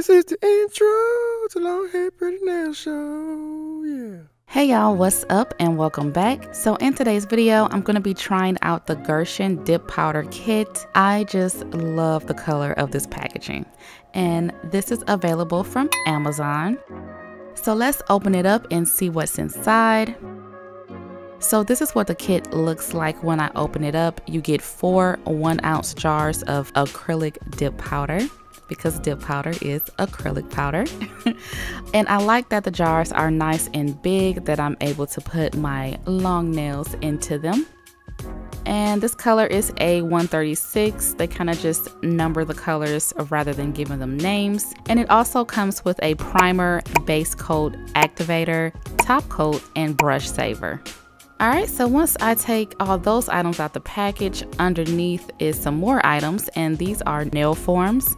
This is the intro to Long Hair Pretty Nail Show, yeah. Hey y'all, what's up and welcome back. So in today's video, I'm going to be trying out the Gershon Dip Powder Kit. I just love the color of this packaging. And this is available from Amazon. So let's open it up and see what's inside. So this is what the kit looks like when I open it up. You get 4 1-ounce jars of acrylic dip powder, because dip powder is acrylic powder. And I like that the jars are nice and big, that I'm able to put my long nails into them. And this color is A136. They kind of just number the colors rather than giving them names. And it also comes with a primer, base coat, activator, top coat, and brush saver. Alright, so once I take all those items out the package, underneath is some more items, and these are nail forms.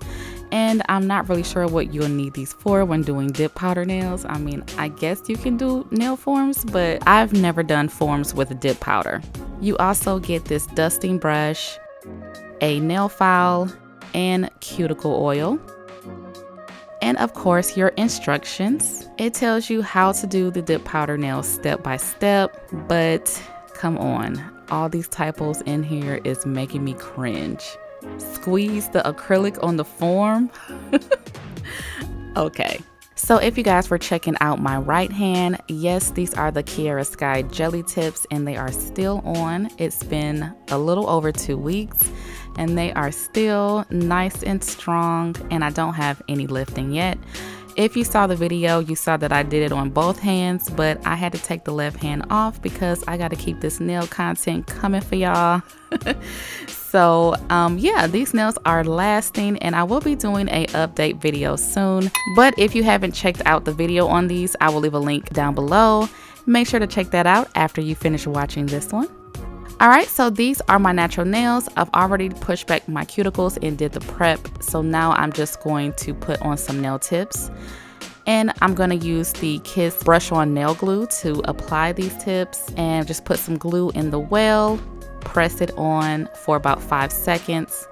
And I'm not really sure what you'll need these for when doing dip powder nails. I mean, I guess you can do nail forms, but I've never done forms with dip powder. You also get this dusting brush, a nail file, and cuticle oil. And of course, your instructions. It tells you how to do the dip powder nails step by step, but come on, all these typos in here is making me cringe. Squeeze the acrylic on the form. Okay. So if you guys were checking out my right hand, yes, these are the Kiara Sky Jelly Tips and they are still on. It's been a little over 2 weeks and they are still nice and strong, and I don't have any lifting yet. If you saw the video, you saw that I did it on both hands, but I had to take the left hand off because I got to keep this nail content coming for y'all. So yeah, these nails are lasting, and I will be doing a update video soon. But if you haven't checked out the video on these, I will leave a link down below. Make sure to check that out after you finish watching this one. Alright, so these are my natural nails. I've already pushed back my cuticles and did the prep. So now I'm just going to put on some nail tips. And I'm going to use the Kiss brush on nail glue to apply these tips, and just put some glue in the well. Press it on for about 5 seconds,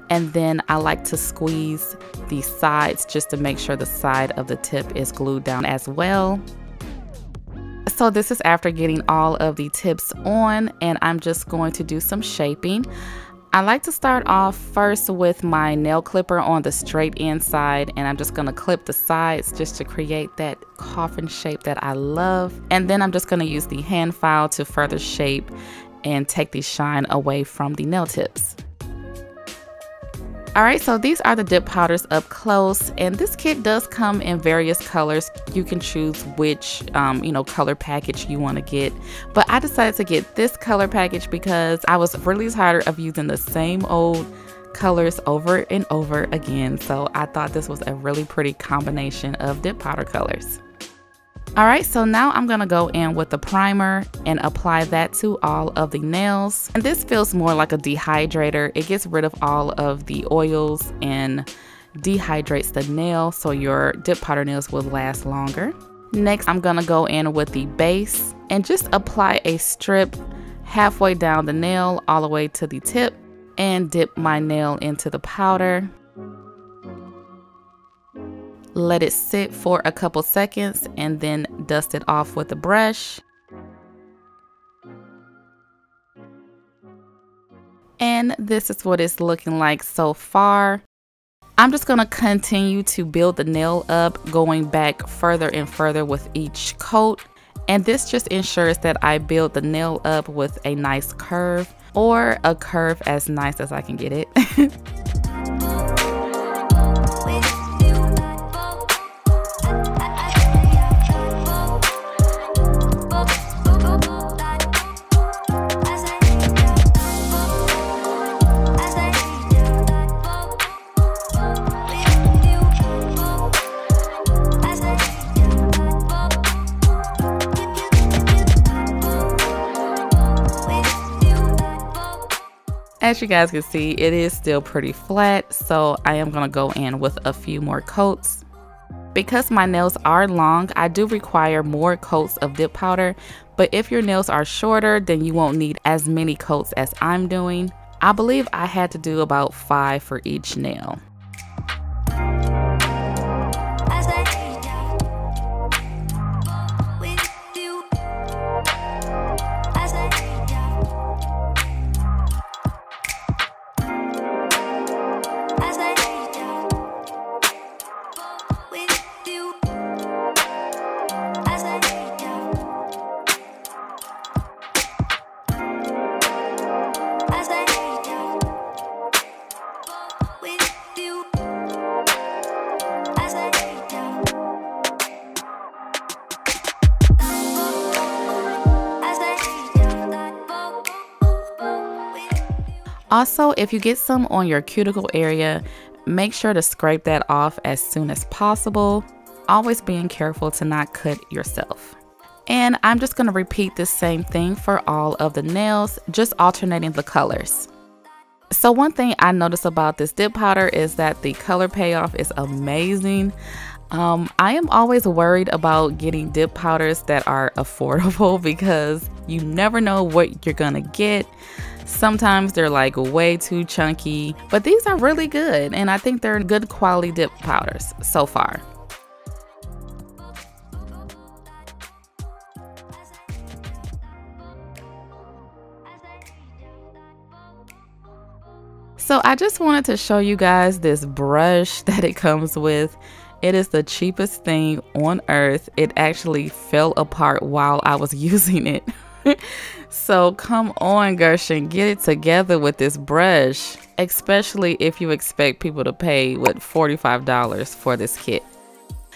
and then I like to squeeze the sides just to make sure the side of the tip is glued down as well. So this is after getting all of the tips on, and I'm just going to do some shaping. I like to start off first with my nail clipper on the straight inside, and I'm just going to clip the sides just to create that coffin shape that I love. And then I'm just going to use the hand file to further shape and take the shine away from the nail tips. Alright, so these are the dip powders up close, and this kit does come in various colors. You can choose which color package you want to get, but I decided to get this color package because I was really tired of using the same old colors over and over again. So I thought this was a really pretty combination of dip powder colors. Alright, so now I'm going to go in with the primer and apply that to all of the nails. And this feels more like a dehydrator. It gets rid of all of the oils and dehydrates the nail, so your dip powder nails will last longer. Next, I'm going to go in with the base and just apply a strip halfway down the nail all the way to the tip, and dip my nail into the powder. Let it sit for a couple seconds and then dust it off with a brush. And this is what it's looking like so far. I'm just going to continue to build the nail up, going back further and further with each coat. And this just ensures that I build the nail up with a nice curve, or a curve as nice as I can get it. As you guys can see, it is still pretty flat, so I am going to go in with a few more coats. Because my nails are long, I do require more coats of dip powder, but if your nails are shorter, then you won't need as many coats as I'm doing. I believe I had to do about 5 for each nail. Also, if you get some on your cuticle area, make sure to scrape that off as soon as possible. Always being careful to not cut yourself. And I'm just going to repeat the same thing for all of the nails, just alternating the colors. So one thing I noticed about this dip powder is that the color payoff is amazing. I am always worried about getting dip powders that are affordable because you never know what you're gonna get. Sometimes they're like way too chunky, but these are really good and I think they're good quality dip powders so far. So I just wanted to show you guys this brush that it comes with. It is the cheapest thing on earth. It actually fell apart while I was using it. So come on, Gershon, get it together with this brush, especially if you expect people to pay $45 for this kit.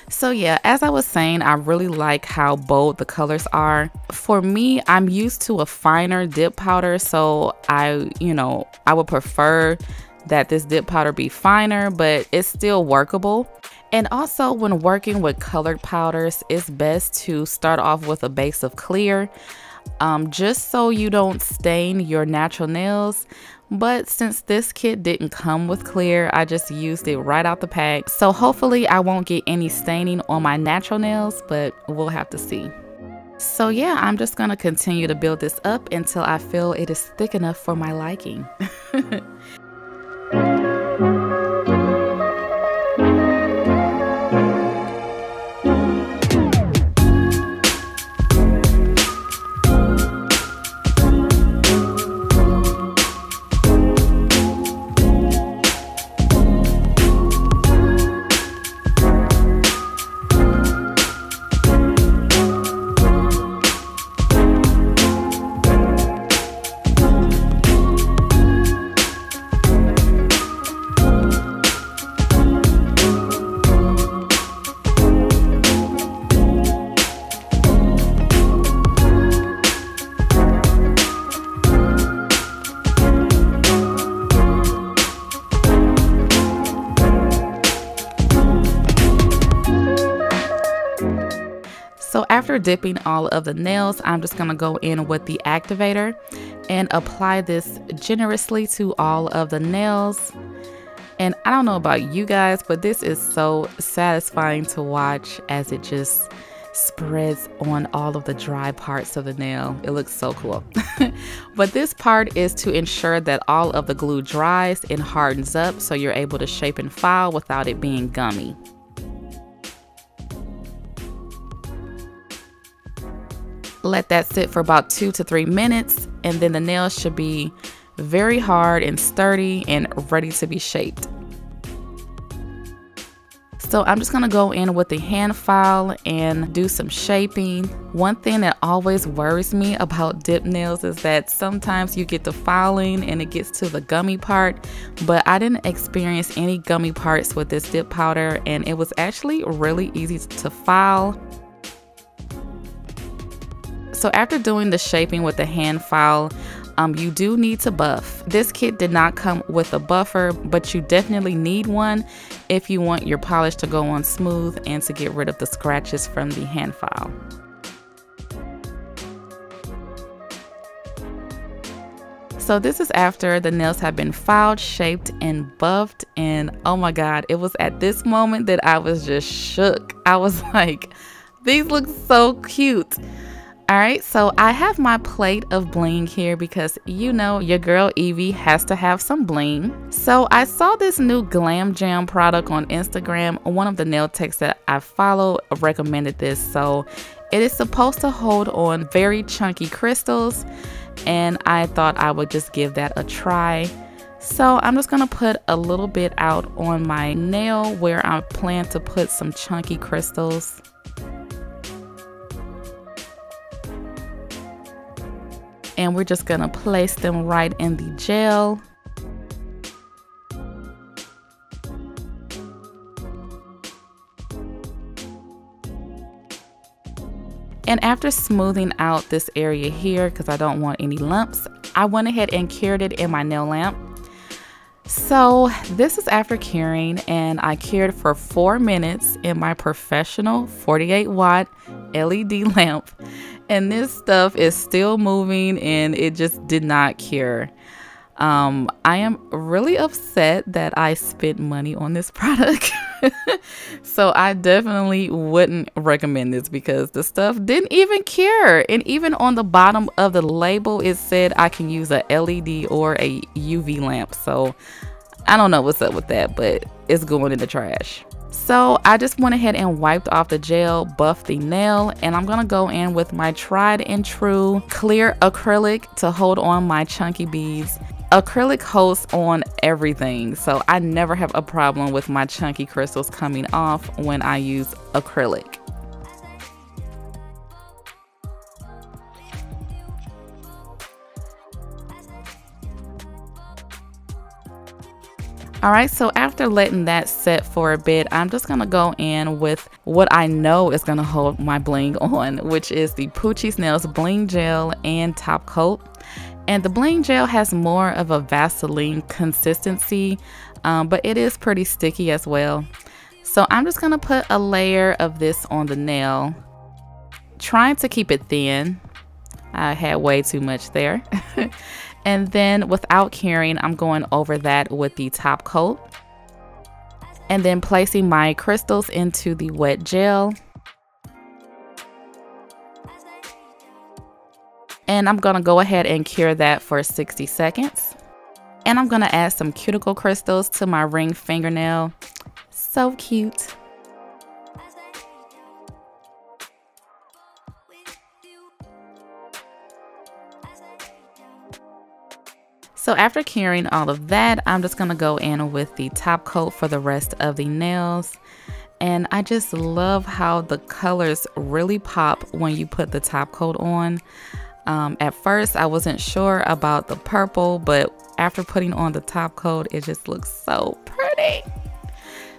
So yeah, as I was saying, I really like how bold the colors are. For me, I'm used to a finer dip powder, so I would prefer that this dip powder be finer, but it's still workable. And also when working with colored powders, it's best to start off with a base of clear, just so you don't stain your natural nails. But since this kit didn't come with clear, I just used it right out the pack. So hopefully I won't get any staining on my natural nails, but we'll have to see. So yeah, I'm just gonna continue to build this up until I feel it is thick enough for my liking. So after dipping all of the nails, I'm just gonna go in with the activator and apply this generously to all of the nails. And I don't know about you guys, but this is so satisfying to watch as it just spreads on all of the dry parts of the nail. It looks so cool. But this part is to ensure that all of the glue dries and hardens up so you're able to shape and file without it being gummy. Let that sit for about 2 to 3 minutes, and then the nails should be very hard and sturdy and ready to be shaped. So I'm just gonna go in with the hand file and do some shaping. One thing that always worries me about dip nails is that sometimes you get the filing and it gets to the gummy part, but I didn't experience any gummy parts with this dip powder, and it was actually really easy to file. So after doing the shaping with the hand file, you do need to buff. This kit did not come with a buffer, but you definitely need one if you want your polish to go on smooth and to get rid of the scratches from the hand file. So this is after the nails have been filed, shaped, and buffed, and oh my god, it was at this moment that I was just shook. I was like, these look so cute. Alright, so I have my plate of bling here because you know your girl Evie has to have some bling. So I saw this new Glam Jam product on Instagram. One of the nail techs that I follow recommended this. So it is supposed to hold on very chunky crystals, and I thought I would just give that a try. So I'm just gonna put a little bit out on my nail where I plan to put some chunky crystals. And we're just gonna place them right in the gel. And after smoothing out this area here, because I don't want any lumps, I went ahead and cured it in my nail lamp. So this is after curing, and I cured for 4 minutes in my professional 48-watt LED lamp. And this stuff is still moving and it just did not cure. I am really upset that I spent money on this product. So I definitely wouldn't recommend this because the stuff didn't even cure. And even on the bottom of the label, it said I can use a LED or a UV lamp. So I don't know what's up with that, but it's going in the trash. So I just went ahead and wiped off the gel, buffed the nail, and I'm gonna go in with my tried and true clear acrylic to hold on my chunky beads. Acrylic holds on everything, so I never have a problem with my chunky crystals coming off when I use acrylic. Alright, so after letting that set for a bit, I'm just going to go in with what I know is going to hold my bling on, which is the Pucci Snails Bling Gel and Topcoat. And the Bling Gel has more of a Vaseline consistency, but it is pretty sticky as well. So I'm just going to put a layer of this on the nail, trying to keep it thin. I had way too much there. And then without curing, I'm going over that with the top coat. And then placing my crystals into the wet gel. And I'm going to go ahead and cure that for 60 seconds. And I'm going to add some cuticle crystals to my ring fingernail. So cute. So after curing all of that, I'm just going to go in with the top coat for the rest of the nails. And I just love how the colors really pop when you put the top coat on. At first, I wasn't sure about the purple, but after putting on the top coat, it just looks so pretty.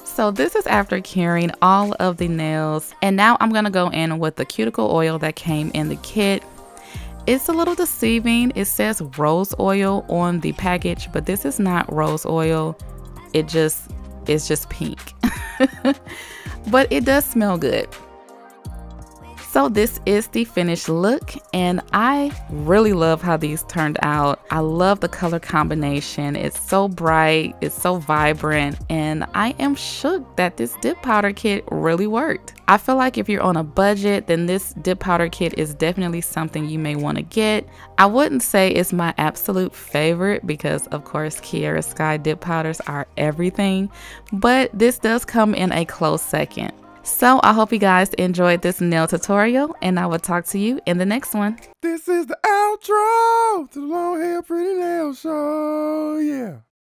So this is after curing all of the nails. And now I'm going to go in with the cuticle oil that came in the kit. It's a little deceiving. It says rose oil on the package, but this is not rose oil. It's just pink. But it does smell good. So this is the finished look, and I really love how these turned out. I love the color combination. It's so bright, it's so vibrant, and I am shook that this dip powder kit really worked. I feel like if you're on a budget, then this dip powder kit is definitely something you may want to get. I wouldn't say it's my absolute favorite because of course Kiara Sky dip powders are everything, but this does come in a close second. So I hope you guys enjoyed this nail tutorial, and I will talk to you in the next one. This is the outro to the Long Hair Pretty Nail Show, yeah.